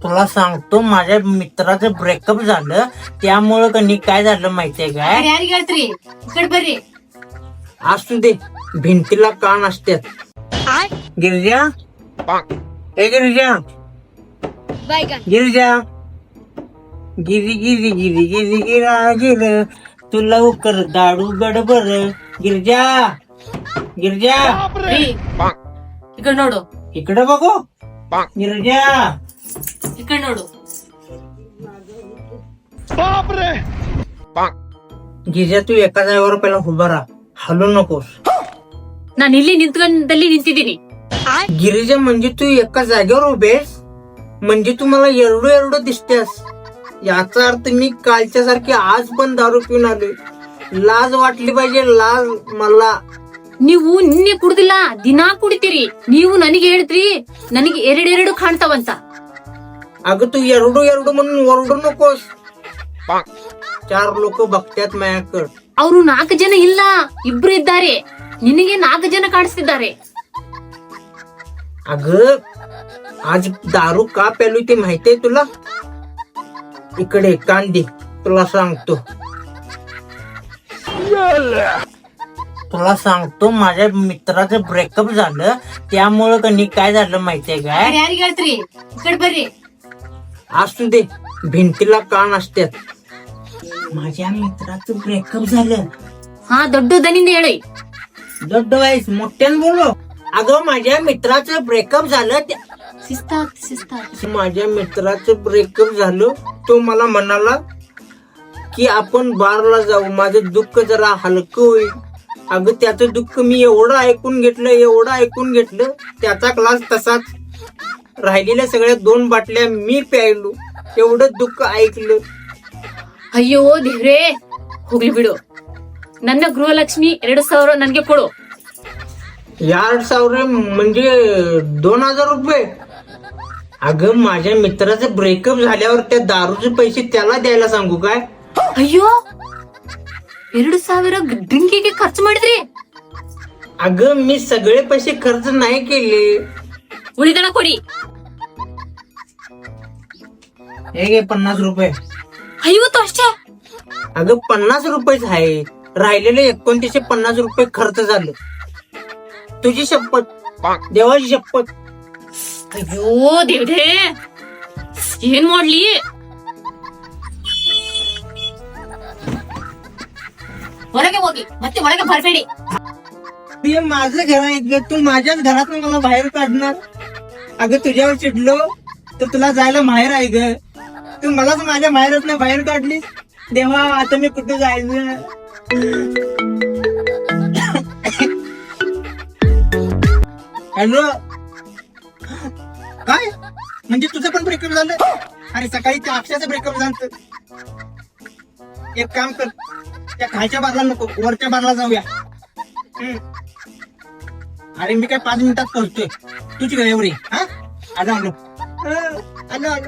तुला सांगतो माझ्या मित्राचं ब्रेकअप झालं त्यामुळं कनी काय झालं माहितीये काय इकडे बरे असू दे भिंतीला कान असतात गिरिजा ए गिरिजा गिरिजा गिरी गिरी गिरी गिरी गिरा गिर तू लवकर दाडू गडबर गिरिजा गिरिजा इकडे नोडो इकडे बघू गिरिजा इकडे नोडो ಗಿರಿಜಾ तू एका जागेवर पहिला उभा राहा हलू नकोस ನಾನು ಇಲ್ಲಿ ನಿಂತ್ಕೊಂಡಲ್ಲಿ ನಿಂತಿದ್ದೀನಿ गिरिजा म्हणजे तू एका जागेवर उभेस म्हणजे तू मला एवढं दिसतेस याचा अर्थ मी कालच्या सारखी आज पण दारू पिऊन आलोय लाज वाटली पाहिजे लाज मला ನೀವು ನಿನ್ನೆ ಕುಡ್ದಿಲ್ಲ ದಿನಾ ಕುಡಿತೀರಿ ನೀವು ನನಗೆ ಹೇಳಿದ್ರಿ ನನಗೆ ಎರಡೆರಡು ಕಾಣ್ತಾವಂತ अगं तू एवढं म्हणून ओरडू नकोस 4 लोक बघतात माझ्याकडं ಅವರು 4 ಜನ ಇಲ್ಲ ಇಬ್ರು ಇದ್ದಾರೆ ನಿನಗೆ 4 ಜನ ಕಾಣಿಸ್ತಿದ್ದಾರೆ अगं आज दारू का प्यालोय ते माहितीये तुला इकडे कान दे तुला सांगतो माझ्या मित्राचं ब्रेकअप झालं त्यामुळं कनी काय झालं माहितीये काय ಯಾರಿಗೆ ಹೇಳ್ತೀರಿ इकडे ಬರ್ರಿ असू दे भिंतीला कान असतात माझ्या मित्राचं ब्रेकअप झालं ಹಾ ದೊಡ್ಡ ದನಿಂದ ಹೇಳಿ दೊಡ್ಡ वयस मोठ्यानं बोलो अगं माझ्या मित्राचं ब्रेकअप झालं शिस्तात माझ्या मित्राचं ब्रेकअप झालं तो मला म्हणाला की आपण बारला जाऊ माझं दुःख जरा हलकं होईल अगं त्याचं दुःख मी एवढं ऐकून घेतलं त्याचा क्लास तसाच राहिलेल्या सगळ्या 2 बाटल्या मी प्यायलो एवढं दुःख ऐकलं ಅಯ್ಯೋ ದೇವ್ರೇ ಹೋಗ್ಲಿ ಬಿಡು ನನ್ನ ಗೃಹಲಕ್ಷ್ಮಿ 2,000 ನನಗೆ ಕೊಡು 2,000 म्हणजे 2,000 रुपये अगं माझ्या मित्राचं ब्रेकअप झाल्यावर त्या दारूचे पैसे त्याला द्यायला सांगू काय ಅಯ್ಯೋ 2,000 ಡ್ರಿಂಕಿಗೆ ಖರ್ಚು ಮಾಡಿದ್ರಿ अगं मी सगळे पैसे खर्च नाही केले ಉಳಿದಣ ಕೊಡಿ हे घे 50 रुपये 50 ಅಷ್ಟೇ अगं 50 रुपयेच आहे राहिलेले 2950 रुपये खर्च झाले तुझी शपथ देवाची शपथ ಅಯ್ಯೋ ದೇವ್ರೇ ಏನ್ ಮಾಡ್ಲಿ ಹೊರಗೆ ಹೋಗಿ ಮತ್ತೆ ಒಳಗೆ ಬರಬೇಡಿ हे माझं घर आहे ग, तू माझ्याच घरात मला बाहेर काढणार अगं तुझ्यावर चिडलो तर तुला जायला माहेर आहे ग तू मलाच माझ्या माहेरात नाही बाहेर काढली देवा आता मी कुठे जायचं हॅलो काय म्हणजे तुझं पण ब्रेकअप झालं अरे सकाळी त्या अक्षयाचं ब्रेकअप झालं एक काम कर त्या खालच्या बाजूला नको वरच्या बाजूला जाऊया अरे मी काय 5 मिनिटात पोहोचतोय तुझी वेळेवर ये हा आलो चला आता.